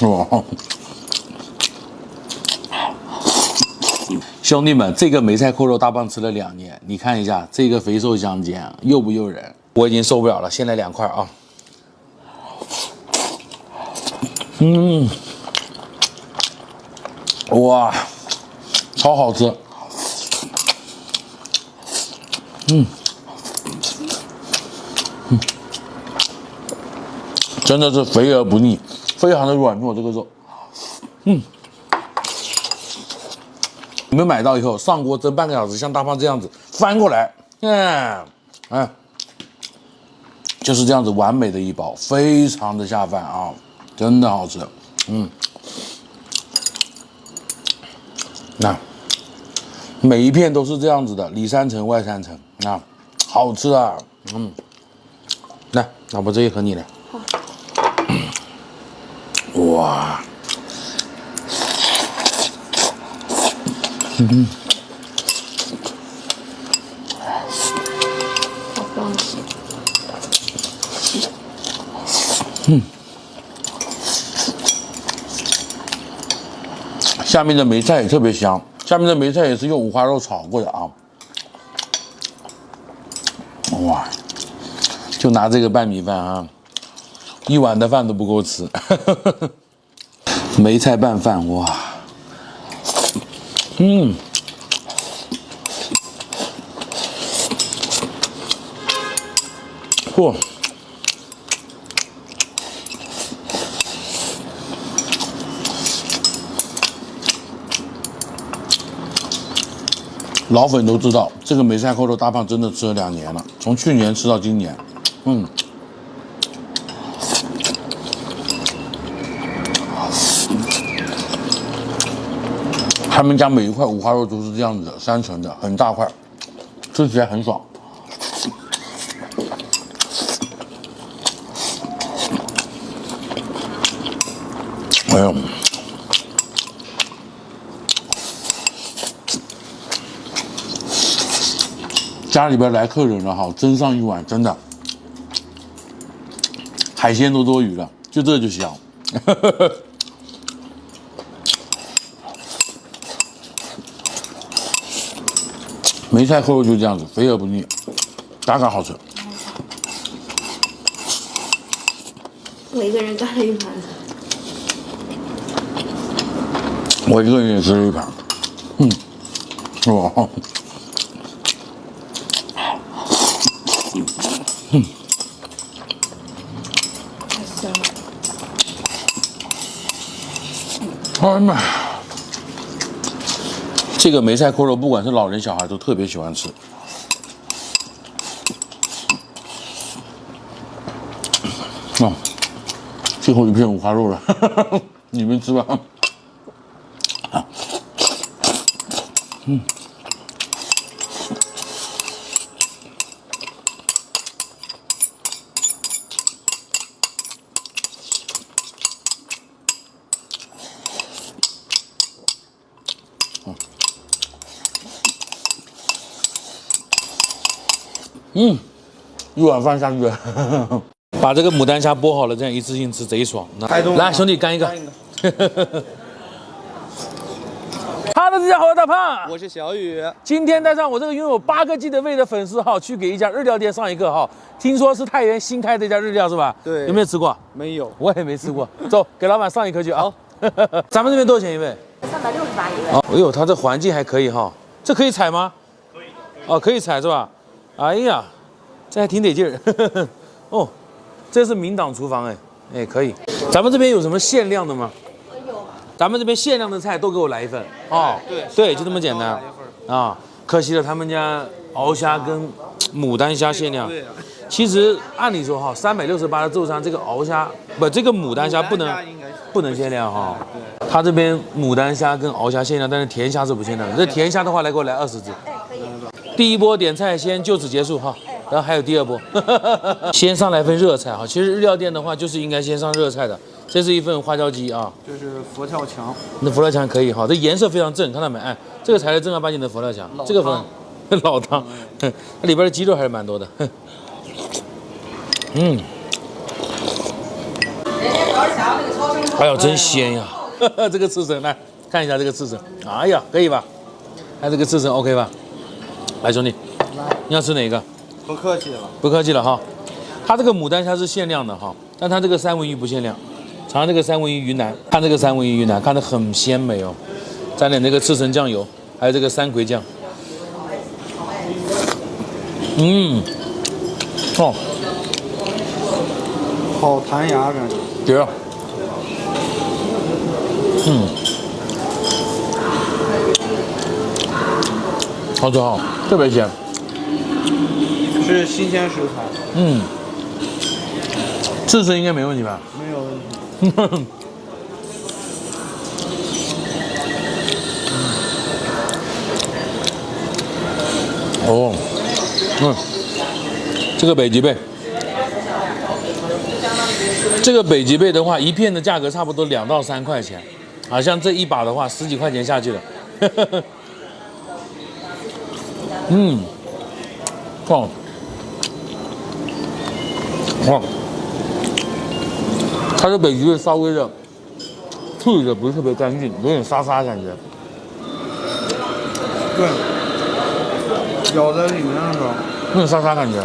哦，兄弟们，这个梅菜扣肉大棒吃了2年，你看一下这个肥瘦相间，诱不诱人？我已经受不了了，先来2块啊。哇，超好吃。真的是肥而不腻，非常的软糯这个肉。你们买到以后上锅蒸半个小时，像大胖这样子翻过来，就是这样子完美的一包，非常的下饭啊，真的好吃。那每一片都是这样子的，里3层外3层，那好吃啊。来，老婆这一盒你来。哇，好棒！下面的梅菜也特别香，下面的梅菜也是用五花肉炒过的啊。哇，就拿这个拌米饭啊，一碗的饭都不够吃。梅菜拌饭，哇，嚯，老粉都知道，这个梅菜扣肉大胖真的吃了2年了，从去年吃到今年。他们家每一块五花肉都是这样子的，3层的，很大块，吃起来很爽。哎呦，家里边来客人了哈，蒸上一碗，真的海鲜都多余了，就这就香。梅菜扣肉就这样子，肥而不腻，嘎嘎好吃。我一个人干了一盘。我一个人也吃了一盘。哇。太香了。哎呀妈！这个梅菜扣肉，不管是老人小孩都特别喜欢吃。最后一片五花肉了，你们吃吧。一碗饭下去，把这个牡丹虾剥好了，这样一次性吃贼爽。来，兄弟干一个。哈喽，大家好，我是大胖，我是小雨。今天带上我这个拥有8个 G 的胃的粉丝哈，去给一家日料店上一课哈。听说是太原新开的一家日料是吧？对。有没有吃过？没有，我也没吃过。走，给老板上一课去啊。咱们这边多少钱一位368一位。哦，哎呦，它这环境还可以哈。这可以踩吗？可以。哦，可以踩是吧？哎呀，这还挺得劲儿。哦，这是明档厨房哎，可以。咱们这边有什么限量的吗？有。咱们这边限量的菜都给我来一份哦。对，就这么简单啊。可惜了，他们家鳌虾跟牡丹虾限量。对。其实按理说哈，368的肉上这个鳌虾不，这个牡丹虾不能限量哈。他这边牡丹虾跟鳌虾限量，但是甜虾是不限量的。这甜虾的话，来给我来20只。可以。第一波点菜先就此结束哈。然后还有第2波，先上来份热菜哈。其实日料店的话，就是应该先上热菜的。这是一份花椒鸡啊，这是佛跳墙。那佛跳墙可以哈，这颜色非常正，看到没？哎，这个才是正儿八经的佛跳墙。这个老汤，它里边的鸡肉还是蛮多的。哎呦，真鲜呀！这个刺身来看一下这个刺身，哎呀，可以吧？看这个刺身 OK 吧？来，兄弟，你要吃哪个？不客气了。不客气了哈。它这个牡丹虾是限量的哈，但它这个三文鱼不限量。尝这个三文鱼云南，看这个三文鱼云南，看得很鲜美哦。沾点这个刺身酱油，还有这个山葵酱。哦，好弹牙感觉。绝了。好吃哈，特别鲜。是新鲜食材。刺身应该没问题吧？没有问题。哦，这个北极贝，的话，一片的价格差不多2到3块钱，好像这一把的话10几块钱下去了。它的北极贝稍微的处理的不是特别干净，有点沙沙感觉。对，咬在里面的时候，有点沙沙感觉。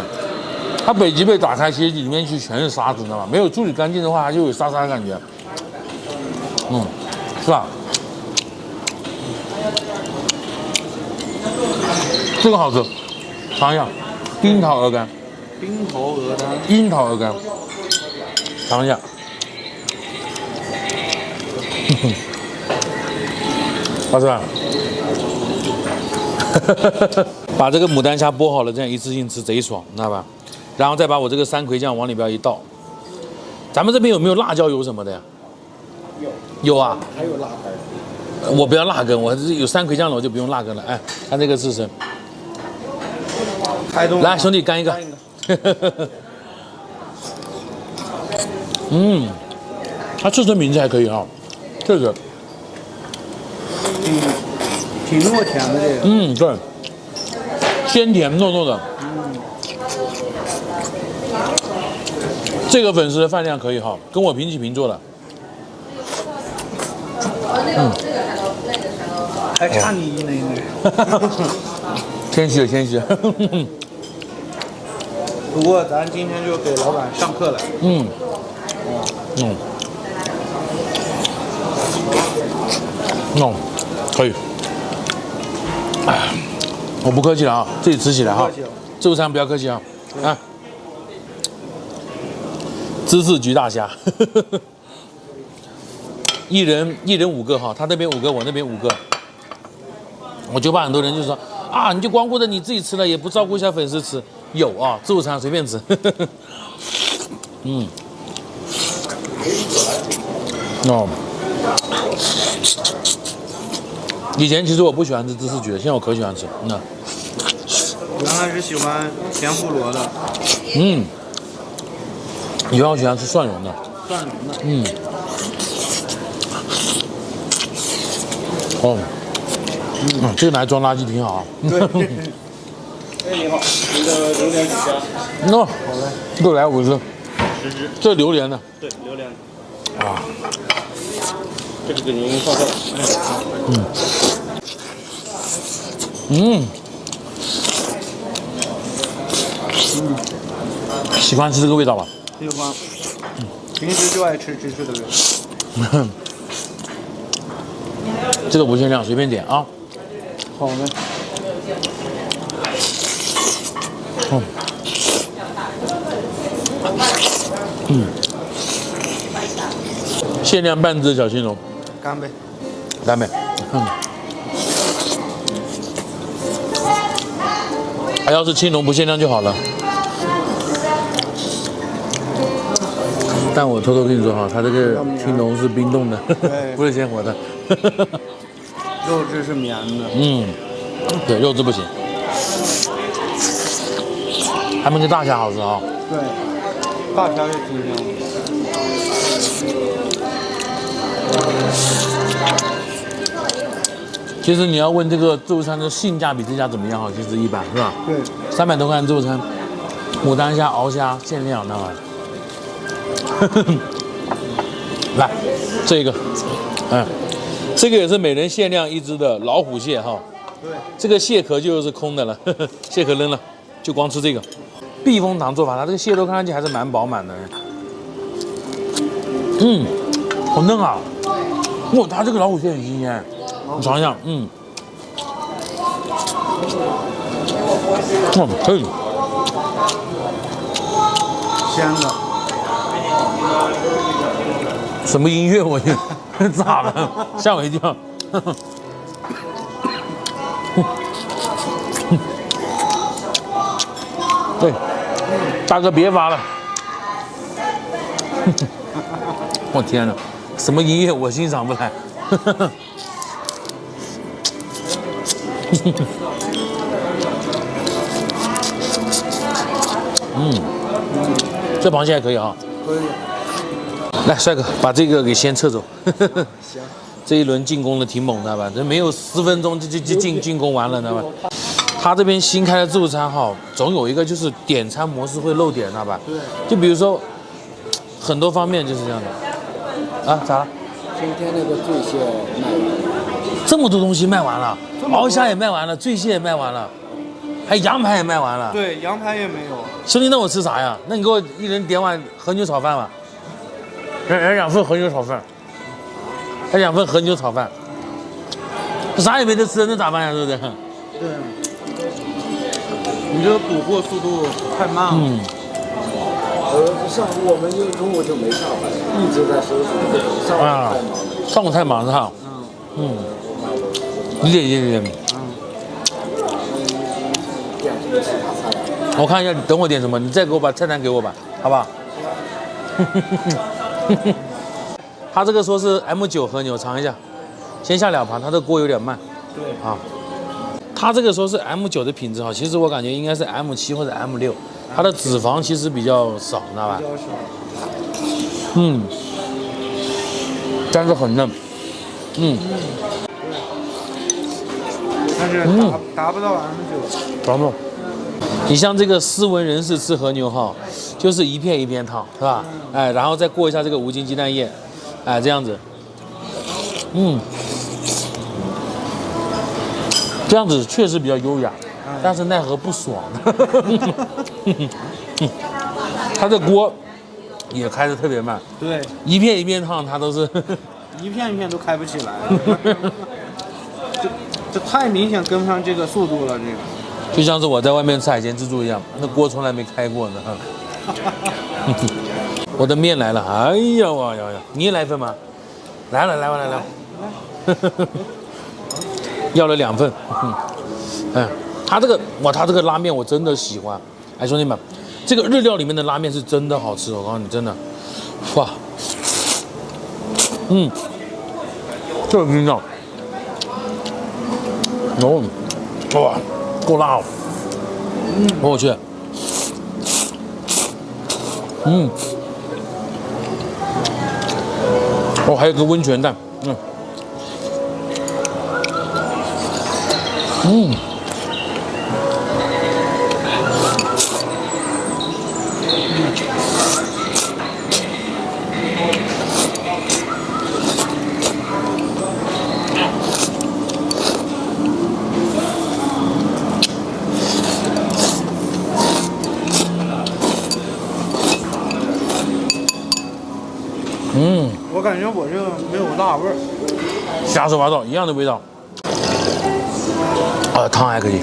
它北极贝打开，其实里面去全是沙子，你知道吗？没有处理干净的话，它就有沙沙的感觉。是吧？这个好吃，尝一下，樱桃鹅肝。冰头鹅肝。樱桃鹅肝，尝一下。好吃吧？把这个牡丹虾剥好了，这样一次性吃贼爽，知道吧？然后再把我这个山葵酱往里边一倒。咱们这边有没有辣椒油什么的呀？有啊。还有辣根。我不要辣根，我有山葵酱了，我就不用辣根了。哎，看这个刺身。开动。来，兄弟干一个。它刺身名字还可以哈，这个。挺糯甜的这个。对，鲜甜糯糯的。这个粉丝的饭量可以哈，跟我平起平坐的。还差你一内内。谦虚了，谦虚了。不过咱今天就给老板上课了。可以。我不客气了啊，自己吃起来哈。自助餐不要客气啊。啊，芝士焗大虾，一人5个哈，他那边5个，我那边5个。我就怕很多人就说啊，你就光顾着你自己吃了，也不照顾一下粉丝吃。有啊，自助餐随便吃。以前其实我不喜欢吃芝士焗的，现在我可喜欢吃。原来是喜欢甜胡萝的。以后我喜欢吃蒜蓉的。蒜蓉的。这个拿来装垃圾挺好啊。对。哎，你好，您的榴莲几家？好嘞，给我来50只。10只。这榴莲的。对，榴莲。啊。这个给您放上。喜欢吃这个味道吧？喜欢。平时就爱吃芝士的味道。这个无限量，随便点啊。好嘞。限量半只小青龙。干杯。干杯。还要是青龙不限量就好了。但我偷偷跟你说哈，它这个青龙是冰冻的，不是鲜活的。肉质是绵的。对，肉质不行。他们跟大虾好吃啊。对，大虾是挺香的。其实你要问这个自助餐的性价比这家怎么样哈，其实一般是吧？对，300多块自助餐，牡丹虾、鳌虾限量那玩意儿。来，这个，这个也是每人限量一只的老虎蟹哈。对，这个蟹壳就是空的了，蟹壳扔了，就光吃这个。避风塘做法，它这个蟹肉看上去还是蛮饱满的。好嫩啊！哇，它这个老虎蟹很新鲜，你尝一下，可以，香的。什么音乐我就咋了？吓我一跳。对，大哥别发了。我天哪，什么音乐我欣赏不来。这螃蟹还可以啊。可以。来，帅哥，把这个给先撤走。行。这一轮进攻的挺猛的吧？这没有10分钟就进攻完了，知道吧？他这边新开的自助餐哈，总有一个就是点餐模式会漏点，知道吧？对。就比如说，很多方面就是这样的。啊，咋了？今天那个醉蟹卖完了。这么多东西卖完了，鳌虾也卖完了，醉蟹也卖完了，还羊排也卖完了。对，羊排也没有。兄弟，那我吃啥呀？那你给我一人点碗和牛炒饭吧。人2份和牛炒饭，还2份和牛炒饭，啥也没得吃，那咋办呀？对不对？对。你这个补货速度太慢了。上午我们中午就没下班，一直在收拾。上午太忙是吧？理解。点什么其他菜？我看一下，你等会点什么？你再给我把菜单给我吧，好不好？他这个说是 M9 和牛，尝一下，先下2盘，他这锅有点慢。对啊，他这个说是 M9 的品质哈，其实我感觉应该是 M7或者 M6，它的脂肪其实比较少，你知道吧？比较少。但是很嫩。但是达不到 M9。达不到。你像这个斯文人士吃和牛哈，就是一片一片烫，是吧？哎，然后再过一下这个无筋鸡蛋液，哎，这样子，这样子确实比较优雅，但是奈何不爽。它的锅也开得特别慢，对，一片一片烫，它都是一片一片都开不起来。这太明显跟不上这个速度了，这个。就像是我在外面吃海鲜自助一样，那锅从来没开过呢。我的面来了，哎呀哇呀呀！你也来一份吗？来了。要了2份。他这个拉面我真的喜欢。哎，兄弟们，这个日料里面的拉面是真的好吃，我告诉你，真的，哇，这个冰酱，哇，够辣哦，我去，还有个温泉蛋，我感觉我这个没有辣味儿，瞎说八道，一样的味道。汤还可以。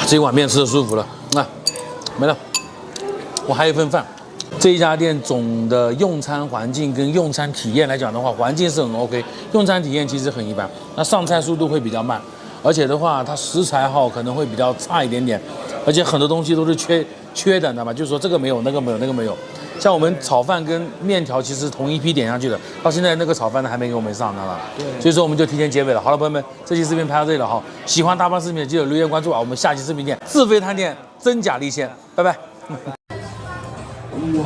这一碗面吃的舒服了。没了。我还有一份饭。这一家店总的用餐环境跟用餐体验来讲的话，环境是很 OK， 用餐体验其实很一般。那上菜速度会比较慢，而且的话，它食材可能会比较差一点点，而且很多东西都是缺的，知道吗？就是说这个没有，那个没有，那个没有。像我们炒饭跟面条其实同一批点上去的，到现在那个炒饭呢还没给我们上，知道吧？对。所以说我们就提前结尾了。好了，朋友们，这期视频拍到这里了哈。喜欢大胖视频的记得留言关注啊，我们下期视频见。自肥探店，真假立现，拜拜。哇。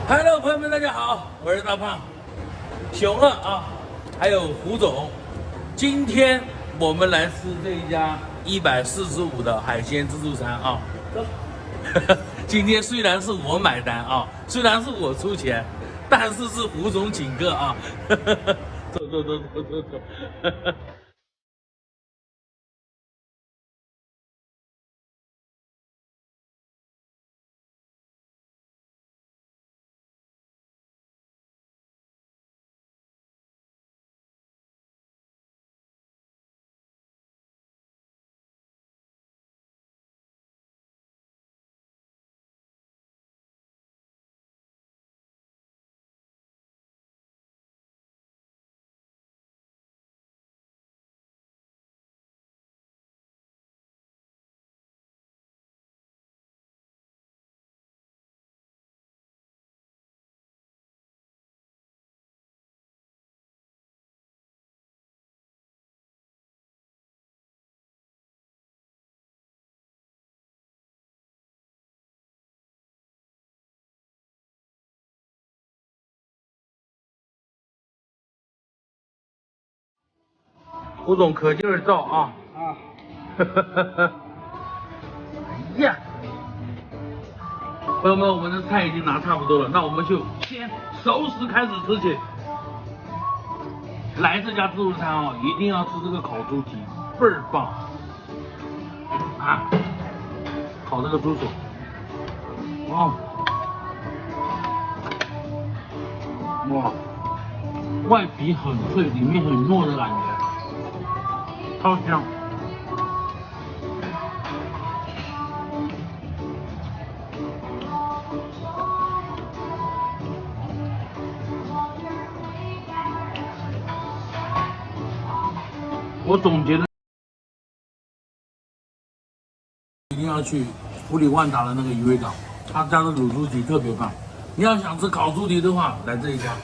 Hello， 朋友们，大家好，我是大胖。熊了啊，还有胡总。今天我们来吃这一家145的海鲜自助餐啊。今天虽然是我买单啊，虽然是我出钱，但是是胡总请客啊。走。胡总可劲儿照啊！哎呀，朋友们，我们的菜已经拿差不多了，那我们就先熟食开始吃起。来这家自助餐啊，一定要吃这个烤猪蹄，倍儿棒啊！烤这个猪手，哇，外皮很脆，里面很糯的感觉。超香！我总结的，一定要去普里万达的那个鱼尾港，他家的卤猪蹄特别棒。你要想吃烤猪蹄的话，来这一家。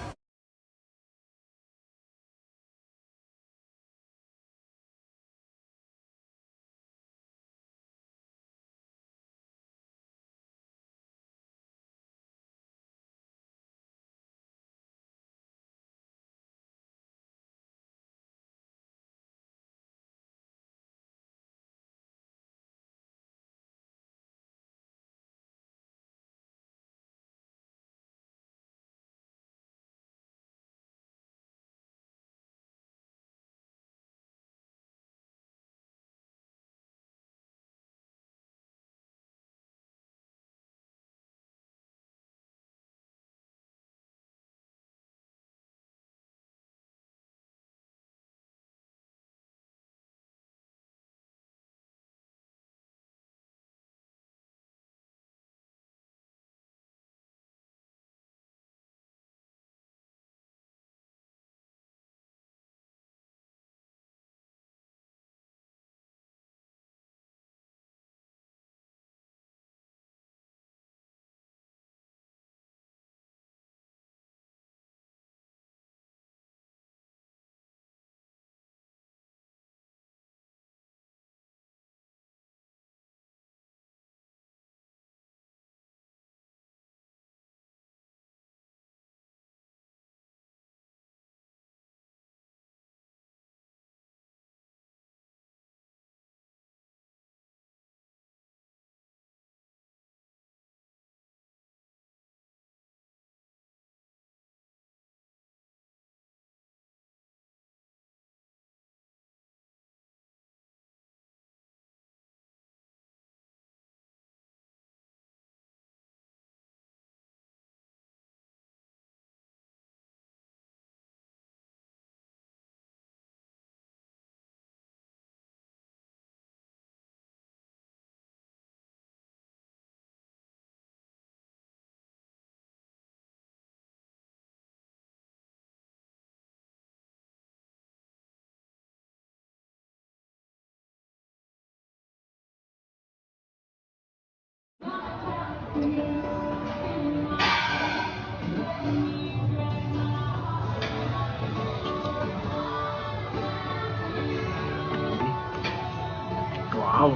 哇哦！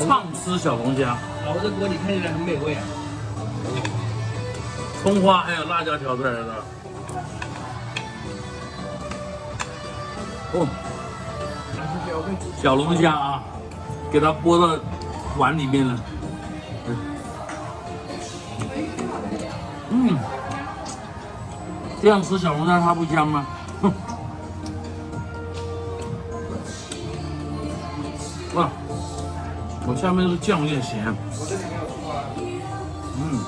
畅吃小龙虾。炒这锅里看起来很美味啊。葱花还有辣椒调出来的。哦，小龙虾啊，给它拨到碗里面了。嗯，这样吃小龙虾它不香吗？哼，哇，我下面这个酱有点咸。嗯，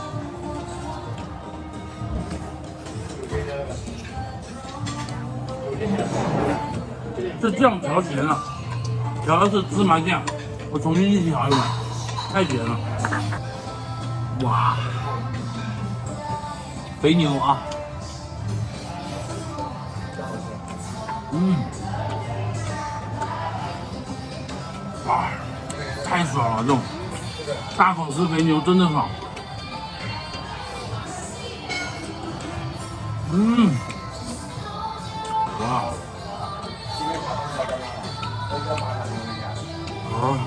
这酱调咸了，调的是芝麻酱，我重新去调一碗，太咸了。哇，肥牛啊，哇，太爽了，这种大口吃肥牛真的爽。哇，哦。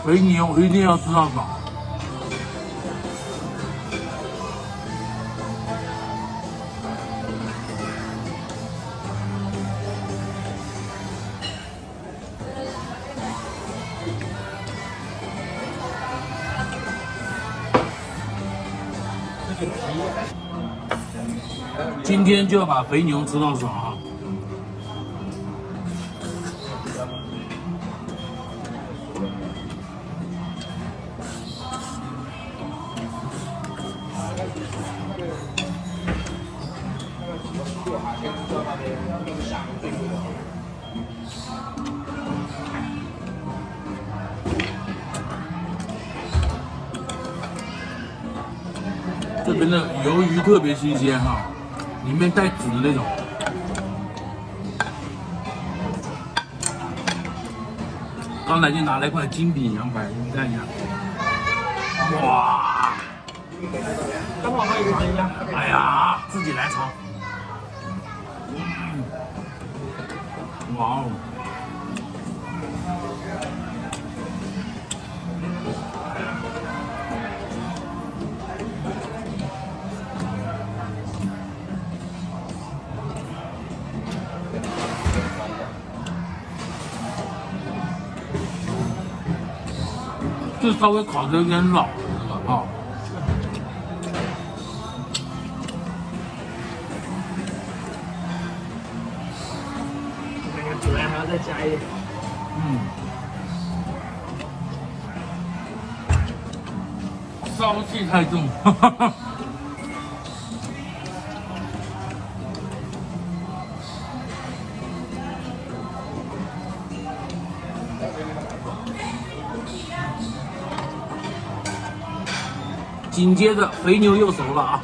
肥牛一定要吃到爽。今天就要把肥牛吃到爽啊！这边的鱿鱼特别新鲜哈，里面带籽的那种。刚才就拿了一块精品羊排，你们看一下。哇！刚好可以尝一下。哎呀，自己来尝。哇哦！这稍微烤的有点老啊。感觉孜然还要再加一点。骚气太重，哈哈哈。紧接着肥牛又熟了啊！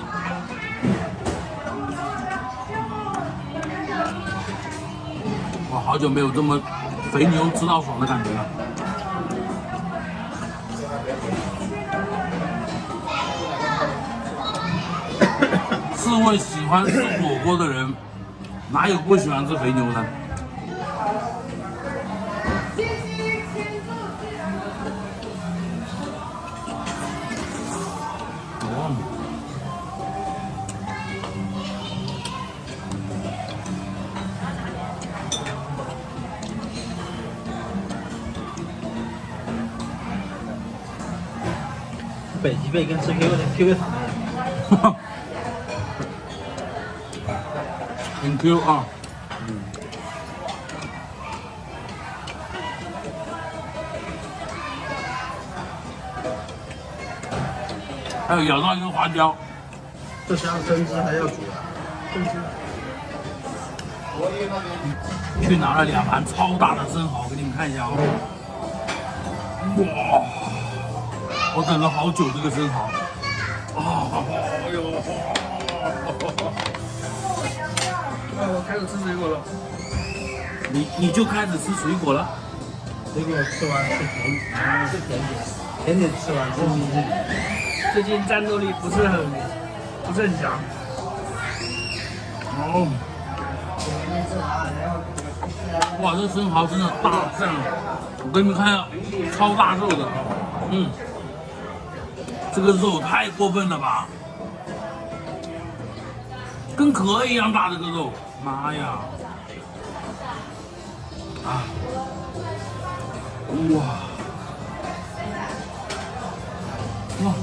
我好久没有这么肥牛吃到爽的感觉了。试问喜欢吃火锅的人，哪有不喜欢吃肥牛的？北极贝跟吃 QQ 糖一样。很 Q 啊！还有咬到一个花椒，这是要蒸汁还要煮啊？蒸汁。去拿了2盘超大的生蚝给你们看一下哦。哇！我等了好久这个生蚝。哎呦！我开始吃水果了。你就开始吃水果了？水果吃完吃甜点，甜点吃完吃冰淇淋。最近战斗力不是很强。哦，哇，这生蚝真的大赞！我给你们看一下，超大肉的，这个肉太过分了吧，跟壳一样大这个肉，妈呀！啊，哇，哇！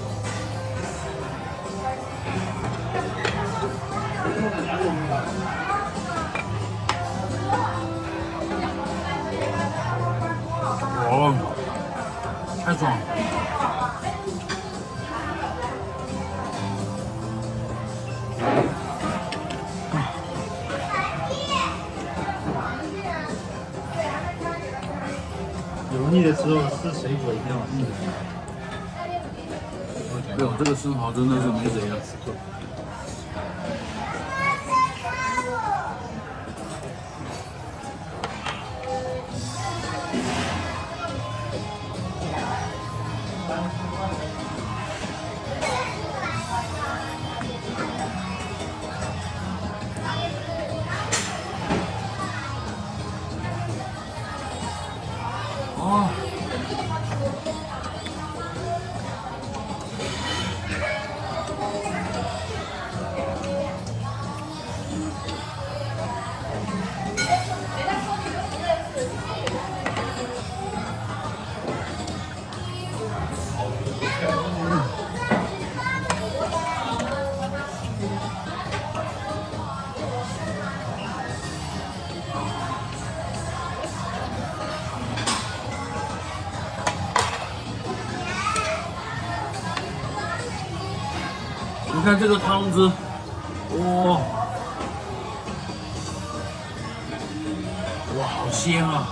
哦，太爽了！油腻的时候吃水果一定要吃。哎呦，这个生蚝真的是没谁了。哦，你看这个汤汁，哇，哇，好鲜啊！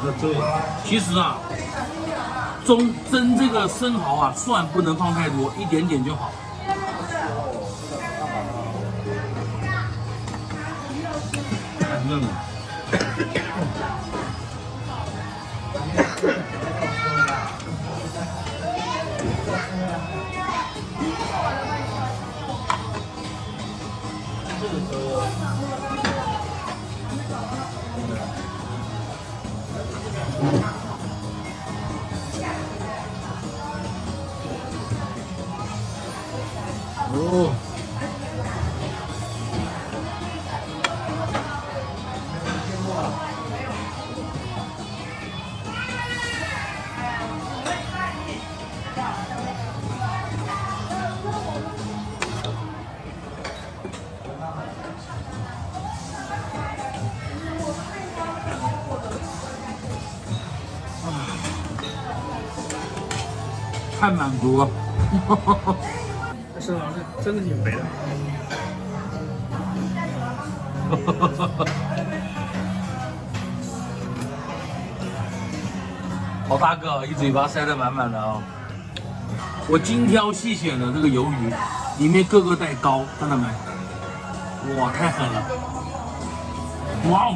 喝醉了。其实啊，蒸这个生蚝啊，蒜不能放太多，一点点就好。太嫩了。哦，太满足了。这生蚝是真的挺肥的。好大个，一嘴巴塞得满满的啊！我精挑细选的这个鱿鱼，里面个个带膏，看到没？哇，太狠了！哇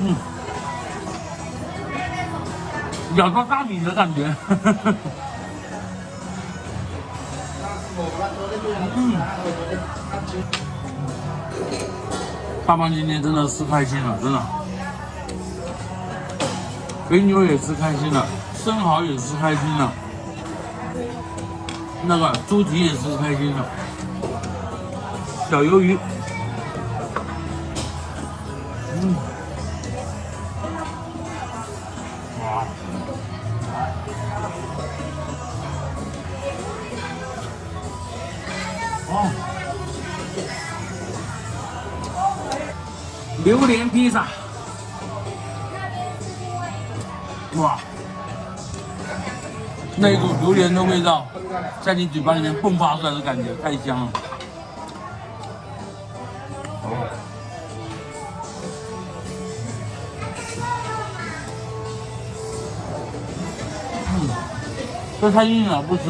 哦，咬到大米的感觉。大胖今天真的吃开心了，真的。肥牛也吃开心了，生蚝也吃开心了，那个猪蹄也吃开心了，小鱿鱼，哇，哦，榴莲披萨。哇，那一股榴莲的味道在你嘴巴里面迸发出来的感觉太香了。这太硬了，不吃。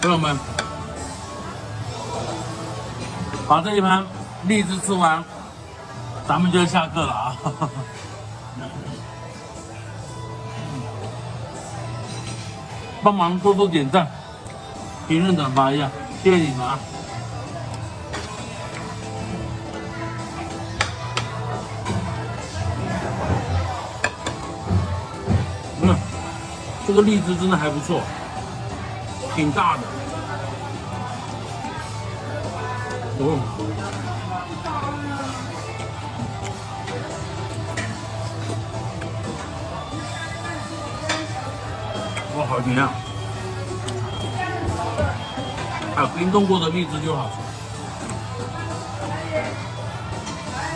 朋友们，把这一盘荔枝吃完，咱们就要下课了啊！帮忙多多点赞、评论、转发一下，谢谢你们啊！这个荔枝真的还不错，挺大的。哦，哇，好甜啊！还有冰冻过的荔枝就好吃。